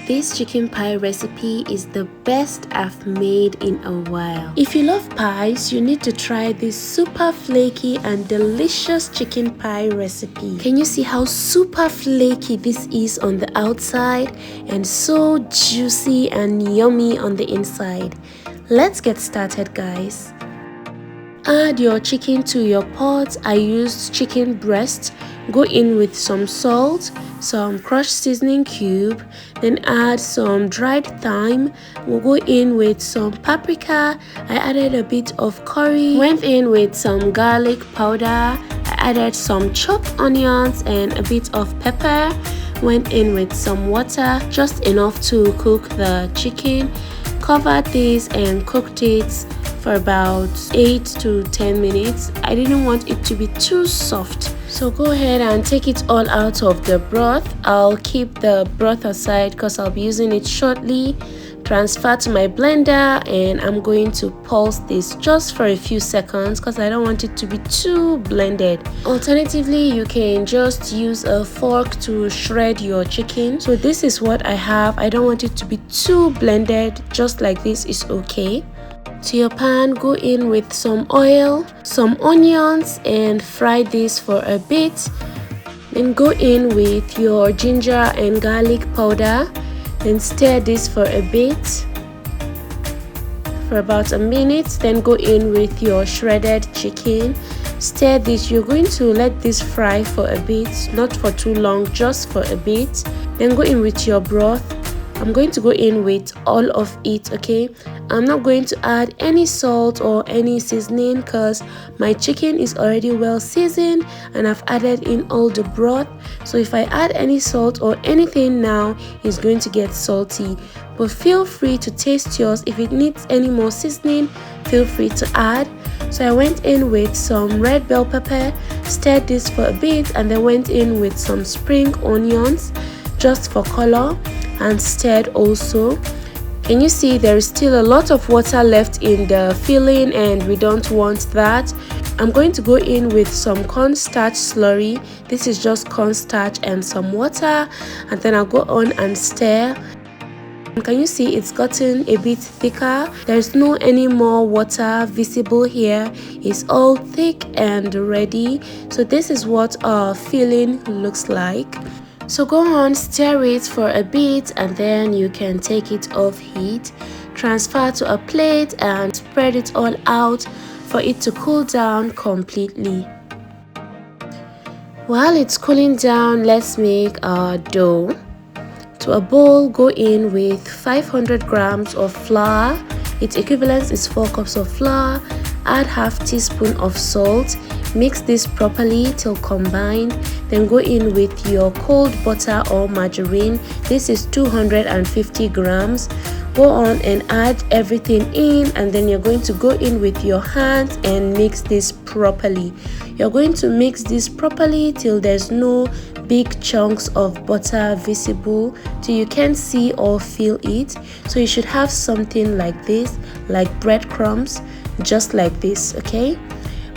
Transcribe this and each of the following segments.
This chicken pie recipe is the best I've made in a while. If you love pies, you need to try this super flaky and delicious chicken pie recipe. Can you see how super flaky this is on the outside and so juicy and yummy on the inside? Let's get started, guys. Add your chicken to your pot. I used chicken breast. Go in with some salt, some crushed seasoning cube, then add some dried thyme. We'll go in with some paprika. I added a bit of curry. Went in with some garlic powder. I added some chopped onions and a bit of pepper. Went in with some water, just enough to cook the chicken. Covered this and cooked it for about 8 to 10 minutes. I didn't want it to be too soft, so go ahead and take it all out of the broth. I'll keep the broth aside because I'll be using it shortly. Transfer to my blender and I'm going to pulse this just for a few seconds because I don't want it to be too blended. Alternatively, you can just use a fork to shred your chicken. So this is what I have. I don't want it to be too blended. Just like this is okay. To your pan, go in with some oil, some onions, and fry this for a bit. Then go in with your ginger and garlic powder. Then stir this for a bit, for about a minute. Then go in with your shredded chicken. Stir this. You're going to let this fry for a bit, not for too long, just for a bit. Then go in with your broth. I'm going to go in with all of it, okay? I'm not going to add any salt or any seasoning because my chicken is already well seasoned and I've added in all the broth. So if I add any salt or anything now, it's going to get salty. But feel free to taste yours. If it needs any more seasoning, feel free to add. So I went in with some red bell pepper, stirred this for a bit, and then went in with some spring onions just for color, and stirred also. Can you see there is still a lot of water left in the filling and we don't want that. I'm going to go in with some cornstarch slurry. This is just cornstarch and some water, and then I'll go on and stir. Can you see it's gotten a bit thicker? There's no any more water visible here. It's all thick and ready. So this is what our filling looks like. So go on, stir it for a bit, and then you can take it off heat. Transfer to a plate and spread it all out for it to cool down completely. While it's cooling down, let's make our dough. To a bowl, go in with 500 grams of flour. Its equivalent is 4 cups of flour. Add half teaspoon of salt. Mix this properly till combined. Then go in with your cold butter or margarine. This is 250 grams. Go on and add everything in, and then you're going to go in with your hands and mix this properly. You're going to mix this properly till there's no big chunks of butter visible, till you can't see or feel it. So you should have something like this, like breadcrumbs, just like this, okay?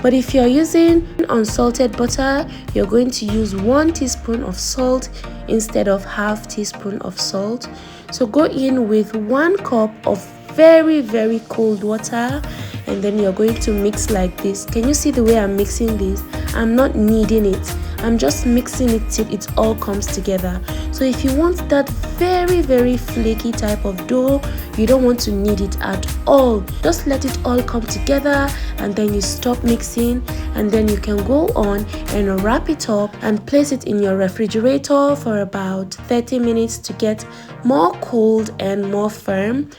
But if you're using unsalted butter, you're going to use 1 teaspoon of salt instead of half teaspoon of salt. So go in with 1 cup of very cold water, and then you're going to mix like this. Can you see the way I'm mixing this? I'm not kneading it. I'm just mixing it till it all comes together. So if you want that very flaky type of dough, you don't want to knead it at all. Just let it all come together, and then you stop mixing, and then you can go on and wrap it up and place it in your refrigerator for about 30 minutes to get more cold and more firm.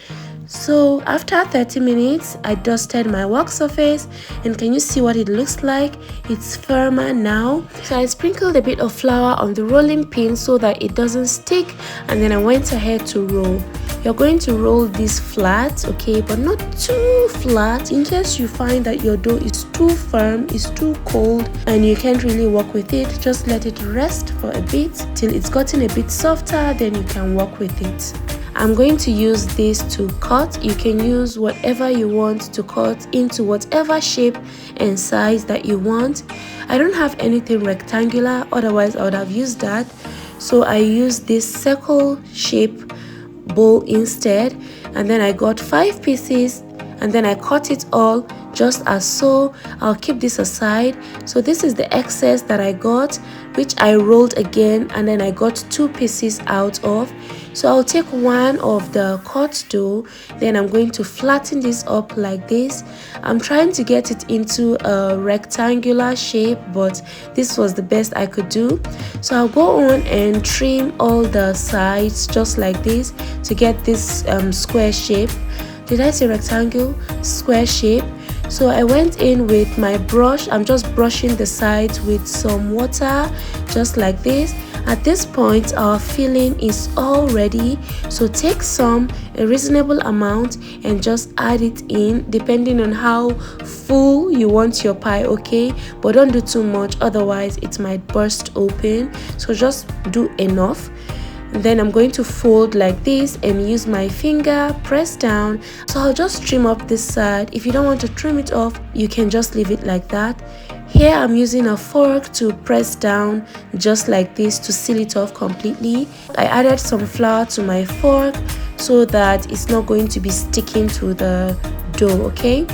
So after 30 minutes, I dusted my work surface, and can you see what it looks like? It's firmer now. So I sprinkled a bit of flour on the rolling pin so that it doesn't stick, and then I went ahead to roll. You're going to roll this flat, okay, but not too flat. In case you find that your dough is too firm, is too cold, and you can't really work with it, just let it rest for a bit till it's gotten a bit softer, then you can work with it. I'm going to use this to cut. You can use whatever you want to cut into whatever shape and size that you want. I don't have anything rectangular, otherwise I would have used that. So I use this circle shape bowl instead, and then I got 5 pieces and then I cut it all just as so. I'll keep this aside. So this is the excess that I got, which I rolled again, and then I got 2 pieces out of. So I'll take one of the cut dough, then I'm going to flatten this up like this. I'm trying to get it into a rectangular shape, but this was the best I could do. So I'll go on and trim all the sides just like this to get this square shape. Did I say rectangle? Square shape. So I went in with my brush. I'm just brushing the sides with some water just like this. At this point our filling is all ready, so take a reasonable amount and just add it in depending on how full you want your pie, okay? But don't do too much, otherwise it might burst open. So just do enough. And then I'm going to fold like this and use my finger, press down. So I'll just trim up this side. If you don't want to trim it off, you can just leave it like that. Here I'm using a fork to press down just like this to seal it off completely. I added some flour to my fork so that it's not going to be sticking to the dough, okay?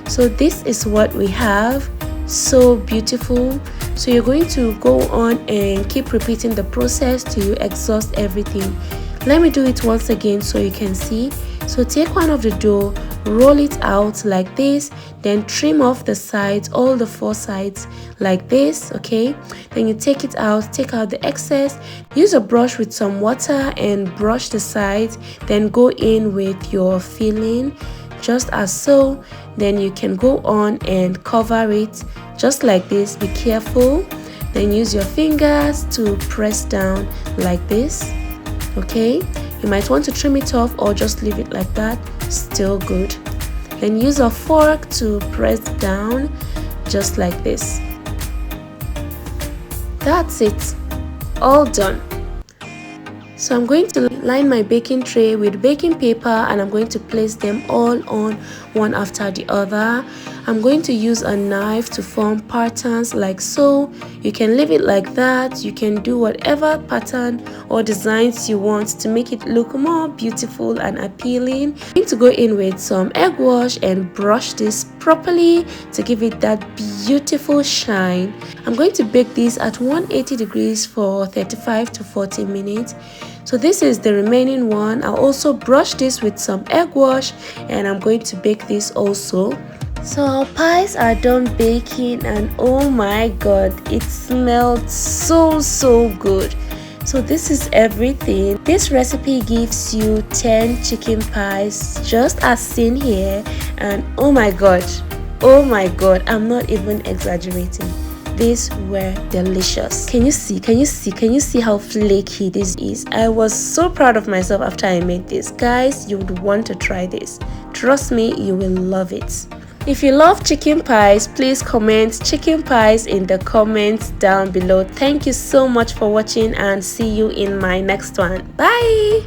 So this is what we have. So beautiful. So you're going to go on and keep repeating the process till you exhaust everything. Let me do it once again so you can see. So take one of the dough, roll it out like this, then trim off the sides, all the 4 sides like this, okay? Then you take it out, take out the excess, use a brush with some water and brush the sides, then go in with your filling just as so. Then you can go on and cover it just like this. Be careful. Then use your fingers to press down like this, okay? You might want to trim it off or just leave it like that, still good. Then use a fork to press down just like this. That's it, all done. So I'm going to line my baking tray with baking paper and I'm going to place them all on one after the other. I'm going to use a knife to form patterns like so. You can leave it like that. You can do whatever pattern or designs you want to make it look more beautiful and appealing. I'm going to go in with some egg wash and brush this properly to give it that beautiful shine. I'm going to bake this at 180 degrees for 35 to 40 minutes. So this is the remaining one. I'll also brush this with some egg wash and I'm going to bake this also. So our pies are done baking and oh my god, it smelled so good. So this is everything. This recipe gives you 10 chicken pies just as seen here, and oh my god, I'm not even exaggerating. These were delicious. Can you see how flaky this is? I was so proud of myself after I made this. Guys, you would want to try this. Trust me, you will love it. If you love chicken pies, please comment chicken pies in the comments down below. Thank you so much for watching and see you in my next one. Bye.